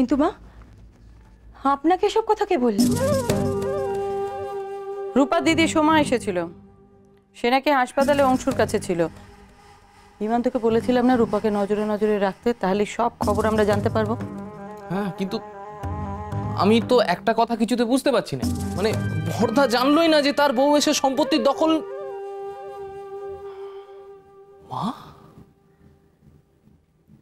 কিন্তু মা, আপনাকে এসব কথা কে বলল? রূপা দিদি সময় এসেছিল, সে নাকি হাসপাতালে অংশুর কাছে ছিল। বিমান তোকে বলেছিলাম না রূপাকে নজরে নজরে রাখতে, তাহলে সব খবর আমরা জানতে পারবো। হ্যাঁ, কিন্তু আমি তো একটা কথা কিছুতে বুঝতে পারছি না, মানে বর্দা জানলোই না যে তার বউ এসে সম্পত্তির দখল। মা,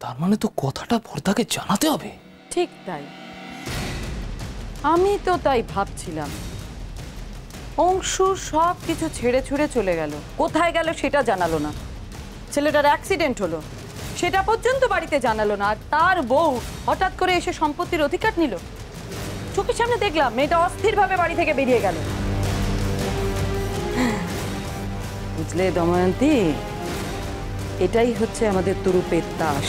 তার মানে তো কথাটা বর্দাকে জানাতে হবে। ঠিক তাই, আমি তো তাই ভাবছিলাম। অংশুর সব কিছু ছেড়ে ছুড়ে চলে গেল, কোথায় গেল সেটা জানালো না। ছেলেটার অ্যাক্সিডেন্ট হলো সেটা পর্যন্ত বাড়িতে জানালো না, আর তার বউ হঠাৎ করে এসে সম্পত্তির অধিকার নিল। চোখের সামনে দেখলাম মেয়েটা অস্থিরভাবে বাড়ি থেকে বেরিয়ে গেল। বুঝলে দময়ন্তী, এটাই হচ্ছে আমাদের তুরুপের তাস,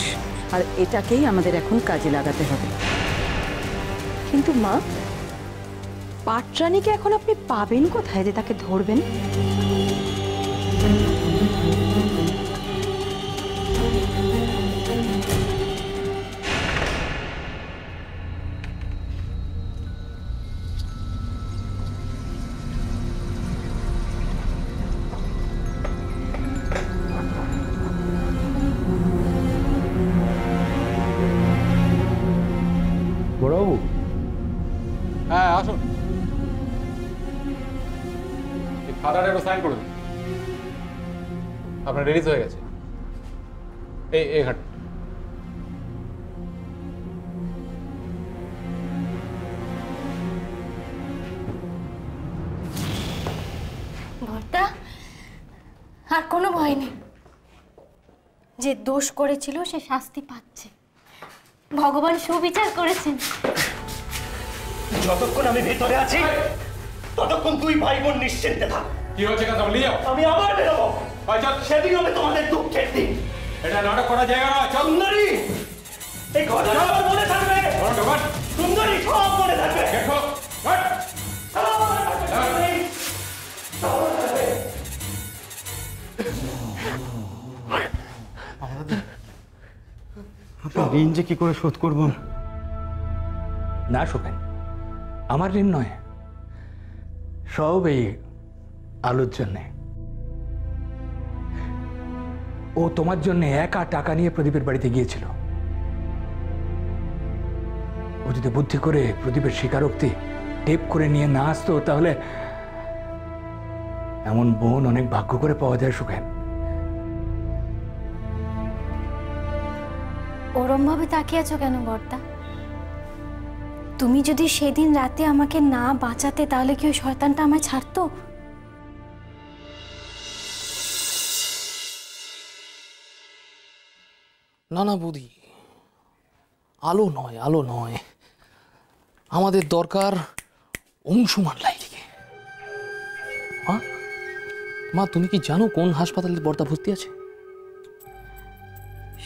আর এটাকেই আমাদের এখন কাজে লাগাতে হবে। কিন্তু মা, পাটরানীকে এখন আপনি পাবেন কোথায় যে তাকে ধরবেন? বড়বাবু, হ্যাঁ আসুন, খাতাটা একটু সাইন করে দিন। আপনার রিলিজ হয়ে গেছে। এই ঘাট বর্দা, আর কোনো ভয় নেই। যে দোষ করেছিল সে শাস্তি পাচ্ছে, ভগবান সুবিচার করেছেন। যতক্ষণ আমি ভেতরে আছি ততক্ষণ তুই ভাই বোন নিশ্চিন্তে থাক। কি হচ্ছে কথা বলি? আমি আবার বেরোবো, সেদিন হবে তোমাদের দুঃখের দিন। এটা নাটক করার জায়গা না। সুন্দরী, এই ঘটনা আমার মনে থাকবে। সুন্দরী, সব মনে থাকবে। দেখো ঋণ যে কি করে শোধ করবো? না শোকেন, আমার ঋণ নয়, সব এই আলুর জন্যে। ও তোমার জন্য একা টাকা নিয়ে প্রদীপের বাড়িতে গিয়েছিল। ও যদি বুদ্ধি করে প্রদীপের স্বীকারোক্তি টেপ করে নিয়ে না আসতো, তাহলে এমন বোন অনেক ভাগ্য করে পাওয়া যায় শোকেন। ওরম ভাবে তাকিয়ে আছো কেন বর্দা? তুমি যদি সেদিন রাতে আমাকে না বাঁচাতে, তাহলে কি ওই শয়তানটা আমায় ছাড়তো? না না বুদ্ধি, আলো নয়, আলো নয়, আমাদের দরকার অংশুমান লাইলিকে। মা, তুমি কি জানো কোন হাসপাতালে বর্দা ভর্তি আছে?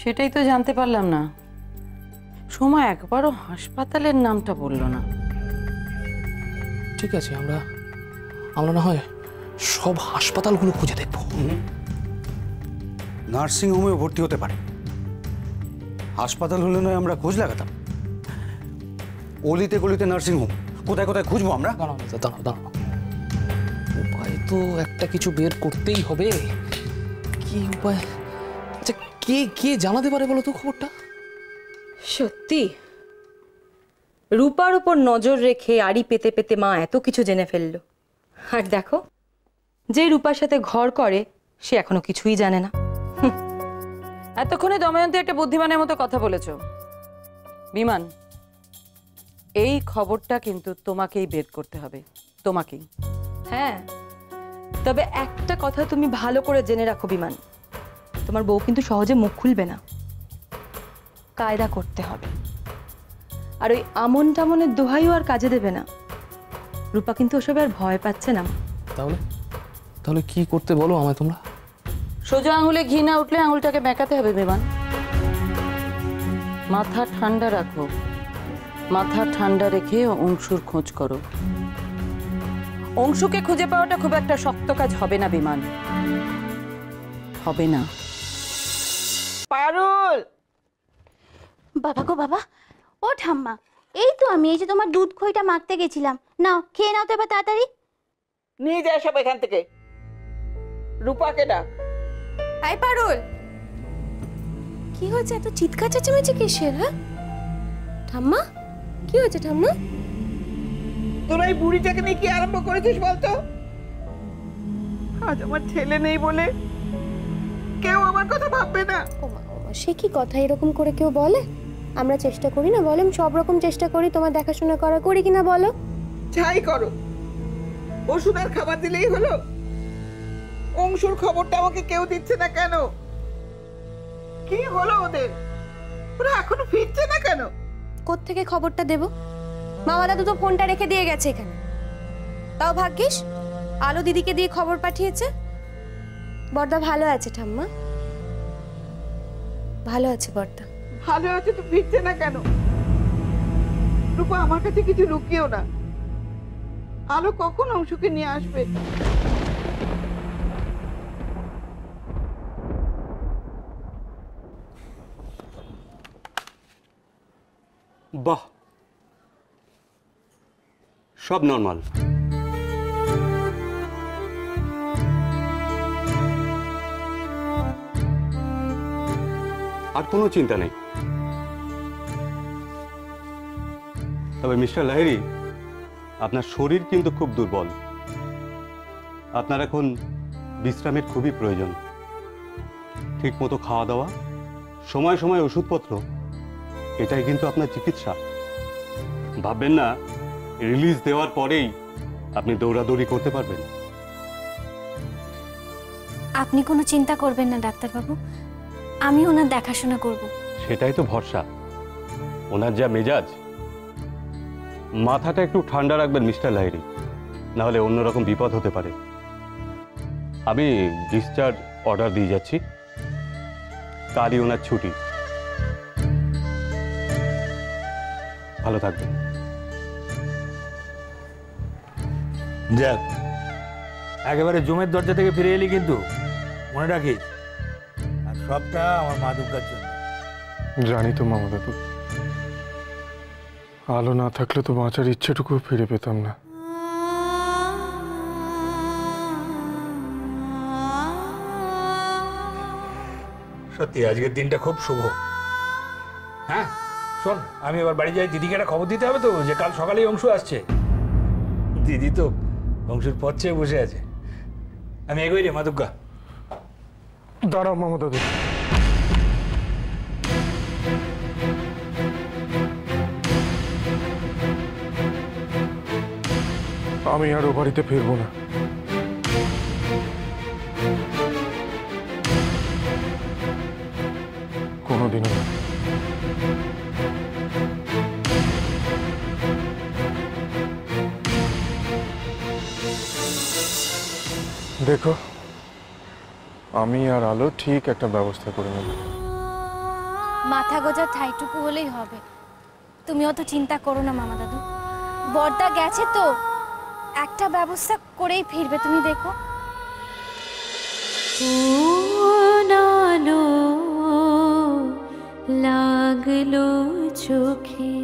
সেটাই তো জানতে পারলাম না। সময় একবারও হাসপাতালের নামটা বললো না। ঠিক আছে, আমরা না হয় সব হাসপাতালগুলো খুঁজে দেখব। নার্সিং হোমেও ভর্তি হতে পারে, হাসপাতাল হলে নয় আমরা খোঁজ লাগাতাম। অলিতে গলিতে নার্সিং হোম, কোথায় কোথায় খুঁজবো আমরা? দাঁড়াও, উপায় তো একটা কিছু বের করতেই হবে। কি উপায়? আচ্ছা, কে জানাতে পারে বলো তো খবরটা? সত্যি রূপার উপর নজর রেখে আড়ি পেতে পেতে মা এত কিছু জেনে ফেললো। আর দেখো, যে রূপার সাথে ঘর করে সে এখনো কিছুই জানে না। এতক্ষণে দময়ন্তী একটা বুদ্ধিমানের মতো কথা বলেছ। বিমান, এই খবরটা কিন্তু তোমাকেই বের করতে হবে, তোমাকেই। হ্যাঁ, তবে একটা কথা তুমি ভালো করে জেনে রাখো বিমান, তোমার বউ কিন্তু সহজে মুখ খুলবে না, কায়দা করতে হবে। আর ওই আমন টামনের দোহাইও আর কাজে দেবে না। রূপা কিন্তু ওসবে আর ভয় পাচ্ছে না। তাহলে কি করতে বলো আমায় তোমরা? সোজা আঙুলে ঘি না উঠলে আঙুলটাকে বেঁকাতে হবে বিমান। মাথা ঠান্ডা রাখো, মাথা ঠান্ডা রেখে অংশুর খোঁজ করো। অংশুকে খুঁজে পাওয়াটা খুব একটা শক্ত কাজ হবে না বিমান, হবে না। পারুল! বাবা গো বাবা, ও ঠাম্মা, এই তো আমি এই যে তোমার দুধ খইটা মাখতে গেছিলাম, নাও খেয়ে নাও তো এবার তাড়াতাড়ি। নিয়ে যায় সব এখান থেকে। রূপাকে ডাক। আই পারুল, কি হয়েছে এত চিৎকার চেঁচামেচি কিসের? হ্যাঁ ঠাম্মা, কি হয়েছে ঠাম্মা? তোরা এই বুড়িটাকে নিয়ে কি আরম্ভ করেছিস বলতো? আজ আমার ছেলে নেই বলে কেউ আমার কথা ভাববে না। ওমা ওমা, সে কি কথা, এরকম করে কেউ বলে? আমরা চেষ্টা করি না বলো, সব রকম চেষ্টা করি তোমার দেখাশোনা করা, করি কিনা বলো? যাই করো, ওষুধ আর খাবার দিলেই হলো। অংশুর খবরটা আমাকে কেউ দিচ্ছে না কেন? কি হলো ওদের? ওরা এখনো ফিরছে না কেন? কোত্থেকে খবরটা দেব? মামা দাদু তো ফোনটা রেখে দিয়ে গেছে এখানে। তাও ভাগ্যিস আলো দিদিকে দিয়ে খবর পাঠিয়েছে। বড়দা ভালো আছে ঠাম্মা, ভালো আছে বড়দা। ভালো আছে তো ফিরছে না কেন? রূপা, আমার কাছে কিছু লুকিও না। আলো কখন অংশুকে নিয়ে আসবে? বাহ, সব নর্মাল। আর কোনো চিন্তা নেই। তবে মিস্টার লাহিড়ী, আপনার শরীর কিন্তু খুব দুর্বল। আপনার এখন বিশ্রামের খুবই প্রয়োজন। ঠিক মতো খাওয়া দাওয়া, সময় সময় ওষুধপত্র, এটাই কিন্তু আপনার চিকিৎসা। ভাববেন না রিলিজ দেওয়ার পরেই আপনি দৌড়াদৌড়ি করতে পারবেন। আপনি কোনো চিন্তা করবেন না ডাক্তারবাবু, আমি ওনার দেখাশোনা করব। সেটাই তো ভরসা। ওনার যা মেজাজ, মাথাটা একটু ঠান্ডা রাখবেন মিস্টার লাহিড়ী, নাহলে অন্যরকম বিপদ হতে পারে। আমি ডিসচার্জ অর্ডার দিয়ে যাচ্ছি, কালই ওনার ছুটি। ভালো থাকবেন। যাক, একেবারে জমের দরজা থেকে ফিরে এলি, কিন্তু মনে রাখিস আর সবটা আমার মা দুর্গার জন্য। জানি তো মামা দাদু, আলো না থাকলে তো বাঁচার ইচ্ছেটুকু ফিরে পেতাম না। সত্যি আজকের দিনটা খুব শুভ। হ্যাঁ শোন, আমি এবার বাড়ি যাই, দিদিকে একটা খবর দিতে হবে তো যে কাল সকালেই অংশ আসছে। দিদি তো অংশুর পথ চেয়ে বসে আছে। আমি এগোই রে মা দুর্গা। দাঁড়াও মামা দাদু, আমি আর ও বাড়িতে ফিরবো না। কোনোদিনও না। দেখো, আমি আর আলো ঠিক একটা ব্যবস্থা করে নেব। মাথা গোজার ঠাইটুকু হলেই হবে, তুমি অত চিন্তা করো না মামা দাদু। বড়দা গেছে তো, একটা ব্যবস্থা করেই ফিরবে, তুমি দেখো। লাগলো চোখে